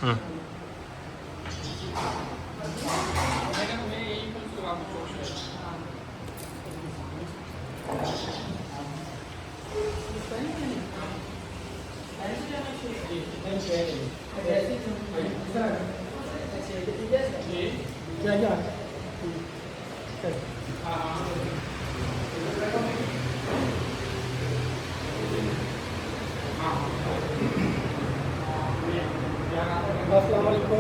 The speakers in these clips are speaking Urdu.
ہوں السلام علیکم.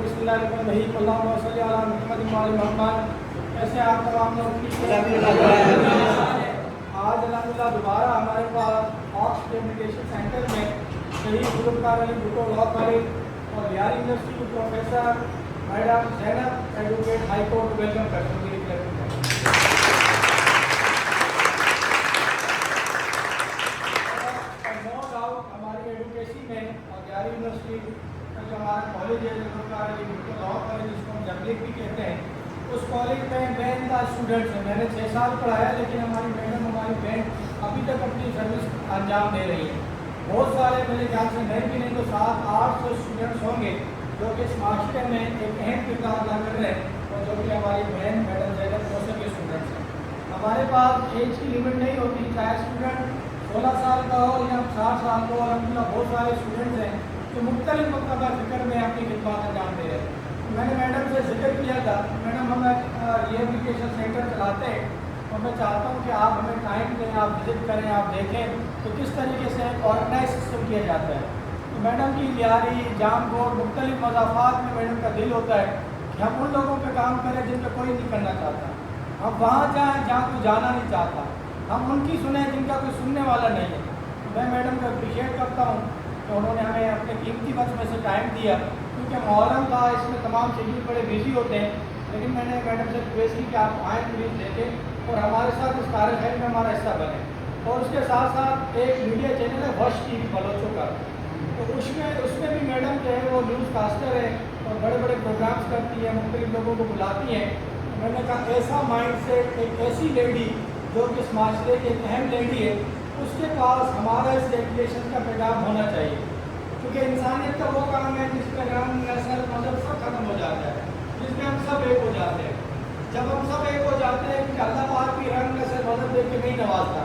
بسم اللہ الرحمن الرحیم. اللہم صلی علی محمد وعلی محمد. کیسے آپ تمام لوگ ٹھیک ہیں؟ آج الحمدللہ دوبارہ ہمارے پاس آکس ایجوکیشن سینٹر میں شہید ذوالفقار علی بھٹو لاء کالج اور بہار یونیورسٹی کے پروفیسر میڈم زینب ایڈوکیٹ ہائی کورٹ ویلکم کرتے ہیں. نو ڈاؤٹ ہماری ایڈوکیشن میں اور بہار یونیورسٹی کا جو ہمارا کالج ہے ذوالفقار علی بھٹو لاء کالج جس کو ہم جبلک بھی کہتے ہیں، اس کالج میں مین کا اسٹوڈنٹس ہیں. میں نے 6 سال پڑھایا لیکن ہماری میڈم ہماری بہن ابھی تک اپنی سروس انجام دے رہی ہے. بہت سارے میرے خیال سے نہیں بھی نہیں تو 700-800 اسٹوڈنٹس ہوں گے جو کہ اس معاشرے میں ایک اہم کردار ادا کر رہے ہیں اور جو کہ ہماری بہن میڈم زینب کوثر کے اسٹوڈنٹس ہیں. ہمارے پاس ایج کی لمٹ نہیں ہوتی، چاہے اسٹوڈنٹ 16 سال کا ہو یا 60 سال کا ہو. الحمدللہ بہت سارے اسٹوڈنٹس ہیں جو مختلف مکتبہ فکر میں اپنی خدمات انجام دے رہے ہیں. میں نے میڈم سے ذکر کیا تھا، میڈم ہم ریہیبلیٹیشن سینٹر چلاتے ہیں اور میں چاہتا ہوں کہ آپ ہمیں ٹائم دیں، آپ وزٹ کریں، آپ دیکھیں تو کس طریقے سے آرگنائز سسٹم کیا جاتا ہے. تو میڈم کی لیاری جام گوڑ مختلف مضافات میں میڈم کا دل ہوتا ہے کہ ہم ان لوگوں پہ کام کریں جن پہ کوئی نہیں کرنا چاہتا. ہم وہاں جائیں جہاں کوئی جانا نہیں چاہتا، ہم ان کی سنیں جن کا کوئی سننے والا نہیں ہے. میں میڈم کو اپریشیٹ کرتا ہوں کہ انہوں نے ہمیں اپنے قیمتی وقت میں سے ٹائم دیا، کیونکہ محرم تھا، اس میں تمام شیڈول بڑے بزی ہوتے ہیں. لیکن میں نے میڈم سے ریکویسٹ کی کہ آپ آئیں پلیز دیکھیں اور ہمارے ساتھ اس کار خیر میں ہمارا حصہ بنے. اور اس کے ساتھ ساتھ ایک میڈیا چینل ہے وش ٹی وی بلوچوں کا، تو اس میں بھی میڈم جو ہے وہ نیوز کاسٹر ہے اور بڑے بڑے پروگرامس کرتی ہیں، مختلف لوگوں کو بلاتی ہیں. میں نے کہا ایسا مائنڈ سیٹ، ایک ایسی لیڈی جو کہ اس معاشرے کی ایک اہم لیڈی ہے، اس کے پاس ہمارا اس ایجوکیشن کا پیغام ہونا چاہیے. کیونکہ انسانیت کا وہ کام ہے جس پہ رنگ نسل مذہب سب ختم ہو جاتا ہے، جس میں ہم سب ایک ہو جاتے ہیں. جب ہم سب ایک ہو جاتے ہیں کہ اللہ پاک بھی رنگ نسل مذہب دیکھ کے نہیں نوازتا.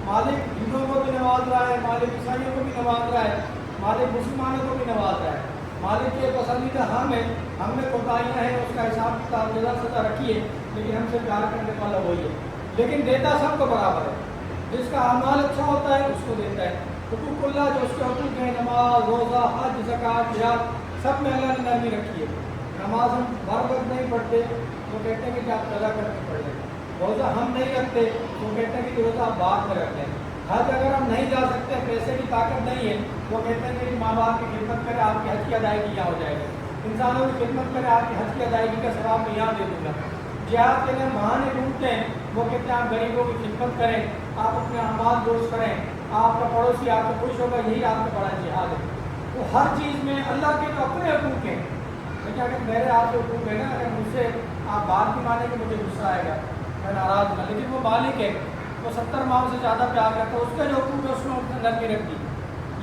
مالک ہندوؤں کو بھی نواز رہا ہے، مالک عیسائیوں کو بھی نواز رہا ہے، مالک مسلمانوں کو بھی نواز رہا ہے. مالک کے پسندیدہ ہم ہیں، ہم میں کوتاہیاں ہیں، اس کا حساب کتاب جزا سزا رکھی ہے، لیکن ہم سے پیار کرنے والا وہی ہے. لیکن دیتا سب کو برابر ہے، جس کا اعمال اچھا ہوتا ہے اس کو دیتا ہے. حقوق اللہ جو اس کے حقوق ہیں، نماز، روزہ، حج، زکوٰۃ، جہاد، سب میں اللہ نے نرمی رکھی ہے. نماز ہم بار وقت نہیں پڑھتے، وہ کہتے ہیں کہ آپ قضا کر کے پڑھ لیں. روزہ ہم نہیں رکھتے، وہ کہتے ہیں کہ روزہ آپ بعد میں رکھتے ہیں. حج اگر ہم نہیں جا سکتے، پیسے کی طاقت نہیں ہے، وہ کہتے ہیں کہ ماں باپ کی خدمت کرے، آپ کی حج کی ادائیگی یہاں ہو جائے گی. انسانوں کی خدمت کرے، آپ کی حج کی ادائیگی کا ثواب میں یہاں دے دوں گا. جہاد کے لیے بہانے ڈھونڈتے ہیں، وہ کہتے ہیں آپ غریبوں کی خدمت کریں، آپ اپنے اعمال درست کریں، آپ کا پڑوسی آپ کو خوش ہوگا، یہی آپ کا بڑا جہاد ہے. تو ہر چیز میں اللہ کے تو اپنے حقوق ہیں، لیکن اگر میرے آپ کے حقوق ہے نا، اگر مجھ سے آپ بات بھی مانیں کہ مجھے غصہ آئے گا، میں ناراض ہوں، لیکن وہ مالک ہے، وہ 70 ماؤں سے زیادہ پیار کرتا ہے، اس کے جو حقوق ہے اس میں اپنے نرمی رکھتی،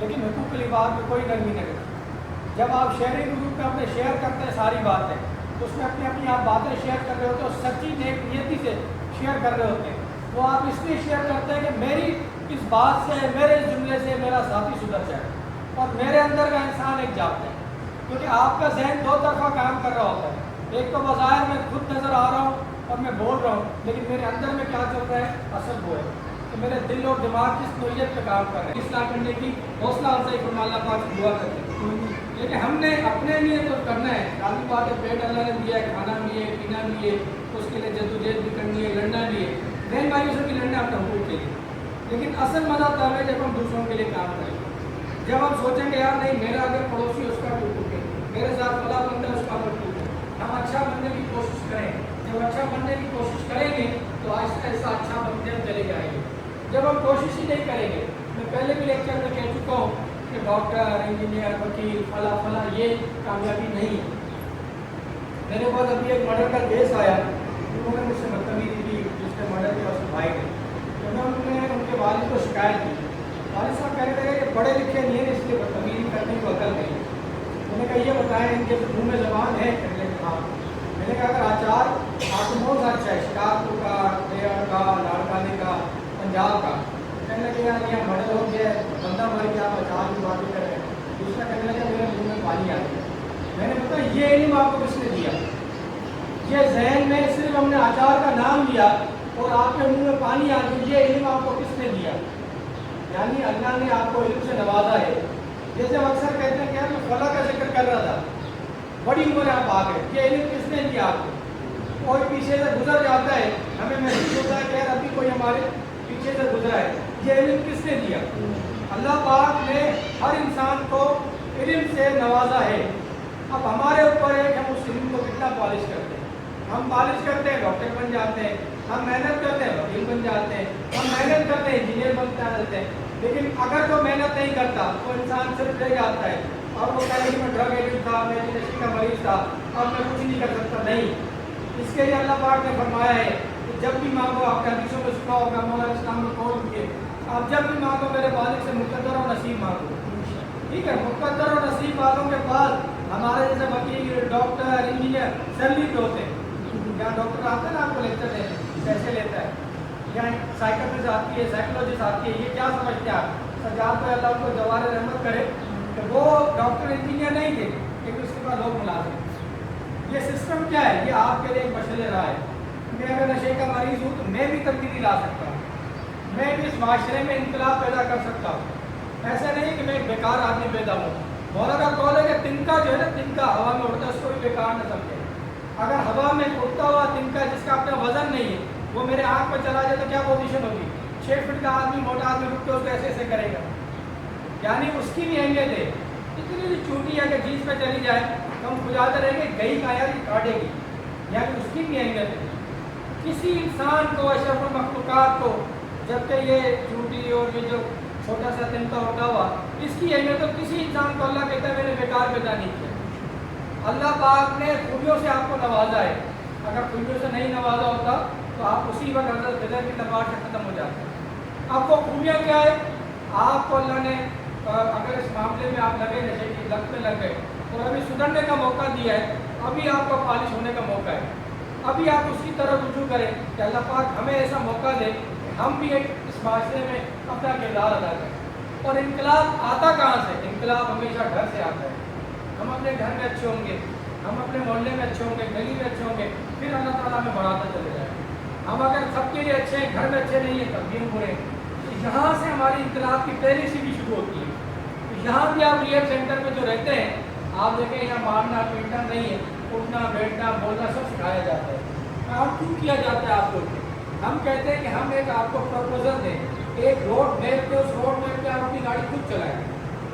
لیکن حقوق کے لباس میں کوئی نرمی نہیں رکھتی. جب آپ شیئرنگ گروپ میں اپنے شیئر کرتے ہیں ساری باتیں، تو اس میں اپنی اپنی آپ باتیں شیئر کر رہے ہوتے ہیں اور سچی نیک نیتی سے شیئر کر رہے ہوتے ہیں. وہ آپ اس لیے شیئر کرتے ہیں کہ میری اس بات سے، میرے اس جملے سے میرا ساتھی سدھر جائے اور میرے اندر کا انسان ایک جاگتا ہے. کیونکہ آپ کا ذہن دو طرفہ کام کر رہا ہوتا ہے. ایک تو بظاہر میں خود نظر آ رہا ہوں اور میں بول رہا ہوں، لیکن میرے اندر میں کیا چل رہا ہے اصل وہ ہے کہ میرے دل اور دماغ کس نوعیت پہ کام کر رہے ہیں. اصلاح کرنے کی حوصلہ افزائی فرما اللہ پاک سے دعا کرتے ہیں. لیکن ہم نے اپنے لیے تو کرنا ہے، کافی بات ہے، پیٹ اللہ نے دیا ہے، کھانا بھی ہے، پینا بھی ہے، اس کے لیے جدوجہد بھی کرنی ہے، لڑنا بھی ہے، بہن بھائیوں سے بھی لڑنا اپنے حقوق کے لیے. لیکن اصل مزہ تب ہے جب ہم دوسروں کے لیے کام کریں. جب ہم سوچیں گے یار نہیں، میرا اگر پڑوسی اس کا حقوق ہے، میرے ساتھ فلاں بندہ اس کا حقوق ہے، ہم اچھا بننے کی کوشش کریں. جب اچھا بننے کی کوشش کریں گے تو آہستہ آہستہ اچھا بنتے ہم چلے جائیں گے. جب ہم کوشش ہی نہیں کریں گے، میں پہلے بھی لیکچر میں کہہ چکا ہوں کہ ڈاکٹر، انجینئر، وکیل، فلاں یہ کامیابی نہیں ہے. میرے پاس ابھی ایک مرڈر کا کیس آیا، انہوں نے مجھ سے بدتمیزی کی، جس نے مرڈر کیا اس کے بھائی نے. تو میں نے ان کے والد کو شکایت کی. والد صاحب کہنے لگے کہ پڑھے لکھے نہیں ہیں اس لیے بدتمیزی کرنے کو عقل نہیں. انہوں نے کہا یہ بتائیں ان کے منہ میں زبان ہے؟ کہنے لگے ہاں. میں نے کہا اگر آچار آپ کو بہت اچھا ہے، شکارپور کا، دیہڑ کا، لاڑکانے کا، پنجاب کا. کہنے لگے یار یہ مرڈر ہو گیا ہے، بندہ مر گیا، آپ آچار کی باتیں کر رہے ہیں. دوسرا کہنے لگا میرے منہ میں پانی آ گیا. میں نے بتا یہ علم آپ کو کس نے دیا؟ یہ ذہن میں صرف ہم نے آچار کا نام لیا اور آپ کے منہ میں پانی آ گیا، یہ علم آپ کو کس نے دیا؟ یعنی اللہ نے آپ کو علم سے نوازا ہے. جیسے ہم اکثر کہتے ہیں کہ یار میں فلاں کا ذکر کر رہا تھا، بڑی عمر آپ آ گئے، یہ علم کس نے دیا آپ کو؟ کوئی پیچھے سے گزر جاتا ہے، ہمیں محسوس ہوتا ہے کہ یار ابھی کوئی ہمارے پیچھے سے گزرا ہے، یہ علم کس نے دیا؟ اللہ پاک نے ہر انسان کو علم سے نوازا ہے. اب ہمارے اوپر ہے کہ ہم اس علم کو کتنا پالش کرتے ہیں. ہم پالش کرتے ہیں ڈاکٹر بن جاتے ہیں، ہم محنت کرتے ہیں وکیل بن جاتے ہیں، ہم محنت کرتے ہیں انجینئر بن جاتے ہیں. لیکن اگر کوئی محنت نہیں کرتا تو انسان صرف رہ جاتا ہے اور وہ کہے کہ میں ڈرگ ایڈکٹ تھا، میں نشے کا مریض تھا، اب میں کچھ نہیں کر سکتا. نہیں، اس کے لیے اللہ پاک نے فرمایا ہے کہ جب بھی مانگو، آپ کے حدیثوں میں سنا ہوگا مولانا اسلام نے قول کیے، آپ جب بھی مانگو میرے مالک سے مقدر اور نصیب مانگو. ٹھیک ہے، مقدر اور نصیب والوں کے بعد ہمارے جیسے وکیل، ڈاکٹر، انجینئر سیلری پہ ہوتے ہیں. یہاں ڈاکٹر آتے ہیں نا آپ کو لیکچر دینے، پیسے لیتا ہے. یہاں سائیکٹرسٹ آتی ہے، سائیکولوجسٹ آتی ہے. یہ کیا سمجھتے ہیں آپ؟ سجاد پہ اللہ کو جوار رحمت کرے کہ وہ ڈاکٹر انجینئر نہیں تھے لیکن اس کے بعد لوگ ملازم. یہ سسٹم کیا ہے؟ یہ آپ کے لیے ایک مشعل راہ ہے. میں اگر نشے کا مریض ہوں تو میں بھی تبدیلی لا سکتا ہوں، میں بھی اس معاشرے میں انقلاب پیدا کر سکتا ہوں. ایسا نہیں کہ میں ایک بیکار آدمی پیدا ہوں. مولانا کا قول ہے کہ تنکا جو ہے نا، تنکا ہوا میں اڑتا ہے، اس کو بھی بیکار نہ سمجھے. اگر ہوا میں اڑتا ہوا تنکا جس کا اپنا وزن نہیں ہے وہ میرے آنکھ پہ چلا جائے تو کیا پوزیشن ہوگی؟ 6 فٹ کا آدمی، موٹا آدمی رک کے اس کو ایسے ایسے کرے گا. یعنی اس کی بھی اہمیت ہے. اتنی چھوٹی ہے کہ جینس پہ چلی جائے ہم کھجاتے رہیں گے، گئی کا یار یہ کاٹے گی. یعنی اس کی بھی اہمیت ہے. کسی انسان کو، اشرف المخلوقات کو، جبکہ یہ چھوٹی اور یہ جو چھوٹا سا تنکا ہوتا ہوا، اس کی اہمیت. اور کسی انسان کو اللہ کہتا ہے میں نے بیکار پیدا نہیں کیا. اللہ پاک نے خوبیوں سے آپ کو نوازا ہے. اگر خوبیوں سے نہیں نوازا ہوتا تو آپ اسی وقت حضرت خضر کی تلوار سے ختم ہو جاتے. اب وہ خوبیاں کیا ہے؟ آپ کو اللہ نے اگر اس معاملے میں آپ لگے، نشے کی لت میں لگ گئے اور ابھی سدھرنے کا موقع دیا ہے، ابھی آپ کو پالش ہونے کا موقع ہے. ابھی آپ اس کی طرف رجوع کریں کہ اللہ پاک ہمیں ایسا موقع دے کہ ہم بھی ایک اس معاشرے میں اپنا کردار ادا کریں. اور انقلاب آتا کہاں سے؟ انقلاب ہمیشہ گھر سے آتا ہے. ہم اپنے گھر میں اچھے ہوں گے، ہم اپنے محلے میں اچھے ہوں گے، گلی میں اچھے ہوں گے، پھر اللہ تعالیٰ ہمیں بڑھاتا چلے جائے. ہم اگر سب کے لیے اچھے ہیں، گھر میں اچھے نہیں ہیں، تب بھی ہم برے ہیں. یہاں سے ہماری انقلاب کی پہلی سیڑھی شروع ہوتی ہے. یہاں بھی آپ ریئر سینٹر میں جو رہتے ہیں، آپ دیکھیں یہاں مارنا پیٹنا نہیں ہے، اٹھنا بیٹھنا بولنا سب سکھایا جاتا ہے. کام کیوں کیا جاتا ہے آپ لوگ؟ ہم کہتے ہیں کہ ہم ایک آپ کو پروپوزل دیں، ایک روڈ میپ پہ، اس روڈ میپ پہ آپ اپنی گاڑی خود چلائیں.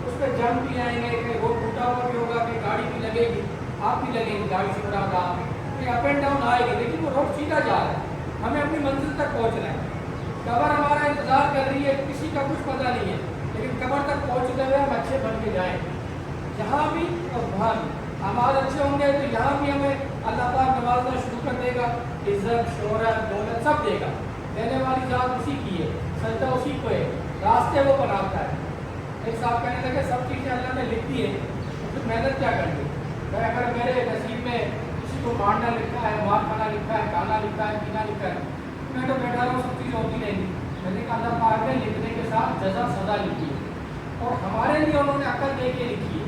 اس پہ جم بھی آئیں گے، کہ روڈ ٹوٹا ہوا بھی ہوگا، کہ گاڑی بھی لگے گی، آپ بھی لگیں گی، گاڑی سے بڑا آپ بھی اپ اینڈ ڈاؤن آئے گی، لیکن وہ روڈ سیدھا جا رہا ہے. ہمیں اپنی منزل تک پہنچنا ہے. قبر ہمارا انتظار کر رہی ہے، کسی کا کچھ پتہ نہیں ہے، لیکن قبر تک پہنچتے ہوئے ہم اچھے بن کے جائیں. یہاں بھی اور وہاں بھی ہم آج اچھے ہوں گے تو یہاں بھی ہمیں اللہ پاک نوازنا شروع کر دے گا. عزت، شہرت، دولت سب دے گا. دینے والی ذات اسی کی ہے، سجدہ اسی کو ہے، راستے وہ بناتا ہے. ایک صاحب کہنے لگے سب چیزیں اللہ نے لکھ دی ہے تو پھر محنت کیا کرنی؟ اگر میرے نصیب میں کسی کو مارنا لکھا ہے، مار کھانا لکھا ہے، کھانا لکھا ہے، پینا لکھا ہے، میں تو بیٹھا رہا ہوں، سب چیزیں ہوتی رہیں گی. میں نے کہا اللہ پاک نے لکھنے کے ساتھ جزا سزا لکھی ہے، اور ہمارے لیے انہوں نے عقل دے کے لکھی ہے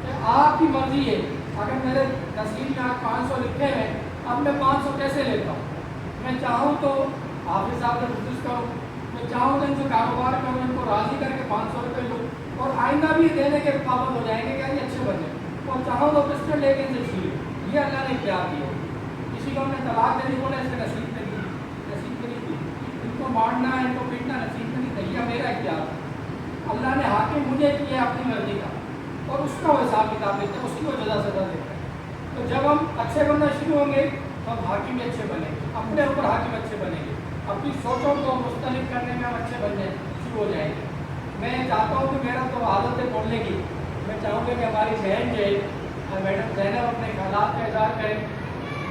کہ آپ کی مرضی ہے. اگر میرے نصیب میں آج 500 لکھے ہیں، اب میں 500 کیسے لیتا ہوں؟ میں چاہوں تو حافظ صاحب سے کوشش کروں، میں چاہوں تو ان سے کاروبار کروں، ان کو راضی کر کے 500 روپے لوں، اور آئندہ بھی دینے کے پابند ہو جائیں گے کہ یہ اچھے بنے. اور چاہوں تو پسٹل لے کے ان سے چھینے. یہ اللہ نے اختیار دیا. کسی کو ہم نے طلاق دے دی، بولے اس کے نصیب میں نہیں، نصیب میں نہیں تھی. ان کو مارنا ہے، ان کو پیٹنا نصیب میں نہیں تھا، یہ میرا اختیار ہے. اللہ نے حاکم مجھے کیا اپنی مرضی کا، اور اس کا وہ حساب کتاب دیتے ہیں، اسی کو جزا سزا دیتے ہیں. تو جب ہم اچھے بننا شروع ہوں گے تو ہم حاکم بھی اچھے بنیں گے، اپنے اوپر حاکم اچھے بنیں گے، اپنی سوچوں کو مختلف کرنے میں ہم اچھے بننے شروع ہو جائیں گے. میں چاہتا ہوں کہ میرا تو عادت ہے بولنے کی، میں چاہوں گا کہ ہماری بہن جو ہے میڈم زینب اپنے خیالات کا اظہار کریں.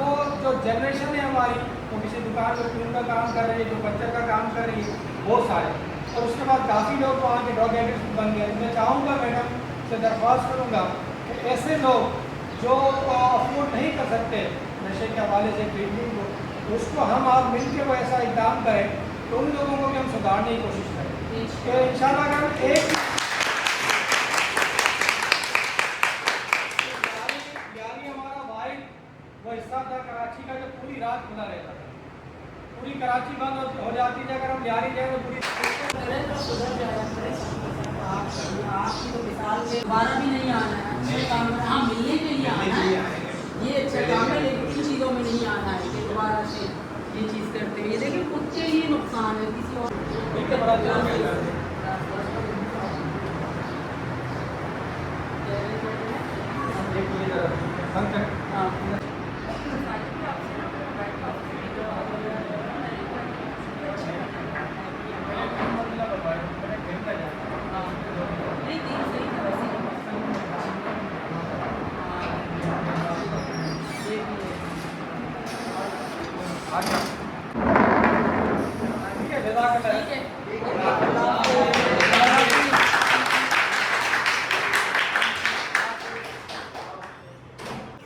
وہ جو جنریشن ہے ہماری وہ کسی دکان میں کلون کا کام کر رہی ہے, جو بچر کا کام کر رہی ہے, بہت سارے. اور اس کے بعد کافی لوگ وہاں کے ڈرگ ایڈکٹ بن گئے. میں چاہوں گا میڈم سے درخواست کروں گا کہ ایسے لوگ جو افورڈ نہیں کر سکتے نشے کے حوالے سے ٹریٹمنٹ کو, اس کو ہم آپ مل کے وہ ایسا اقدام کریں تو ان لوگوں کو بھی ہم سدھارنے کی کوشش کریں کہ انشاءاللہ اگر ہم ایک ہمارا واحد وہ حصہ تھا کراچی کا جو پوری رات کھلا رہتا تھا. پوری کراچی بند ہو جاتی تھی اگر ہم یاری جائیں تو پوری آپ کی تو مثال سے دوبارہ بھی نہیں آنا ہے, اچھے کام میں ہاں ملنے کے لیے آنا ہے, یہ اچھا کام ہے, لیکن ان چیزوں میں نہیں آنا ہے کہ دوبارہ سے یہ چیز کرتے ہوئے لیکن خود کے لیے نقصان ہے, کسی اور بڑا جان ہے.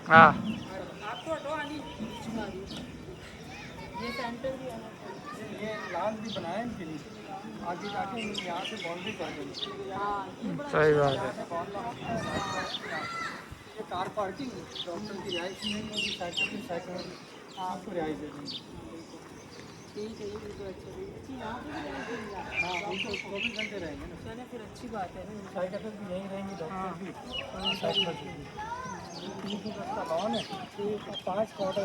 ہاں آپ کو ہٹو آنی یہ سینٹر بھی آنا چاہیے. یہ لان بھی بنائے ان کے لیے آگے جا کے یہاں سے باؤنڈری کر دیں. ہاں یہ بڑا صحیح بات ہے. یہ کار پارکنگ ڈاکٹر کی رہائش نہیں ہوگی, سائیکل کی سائیکل آپ کو رہائش دے دیں گے. ٹھیک ہے, یہ بالکل اچھا بھی اچھی یہاں پہ بھی رہے گی. ہاں بالکل 24 گھنٹے رہیں گے نا. چلے پھر اچھی بات ہے. سائیکل بھی یہیں رہیں گی, ڈاکٹر بھی سائیکل بھی. 3 کا لان ہے, 5 کوارٹر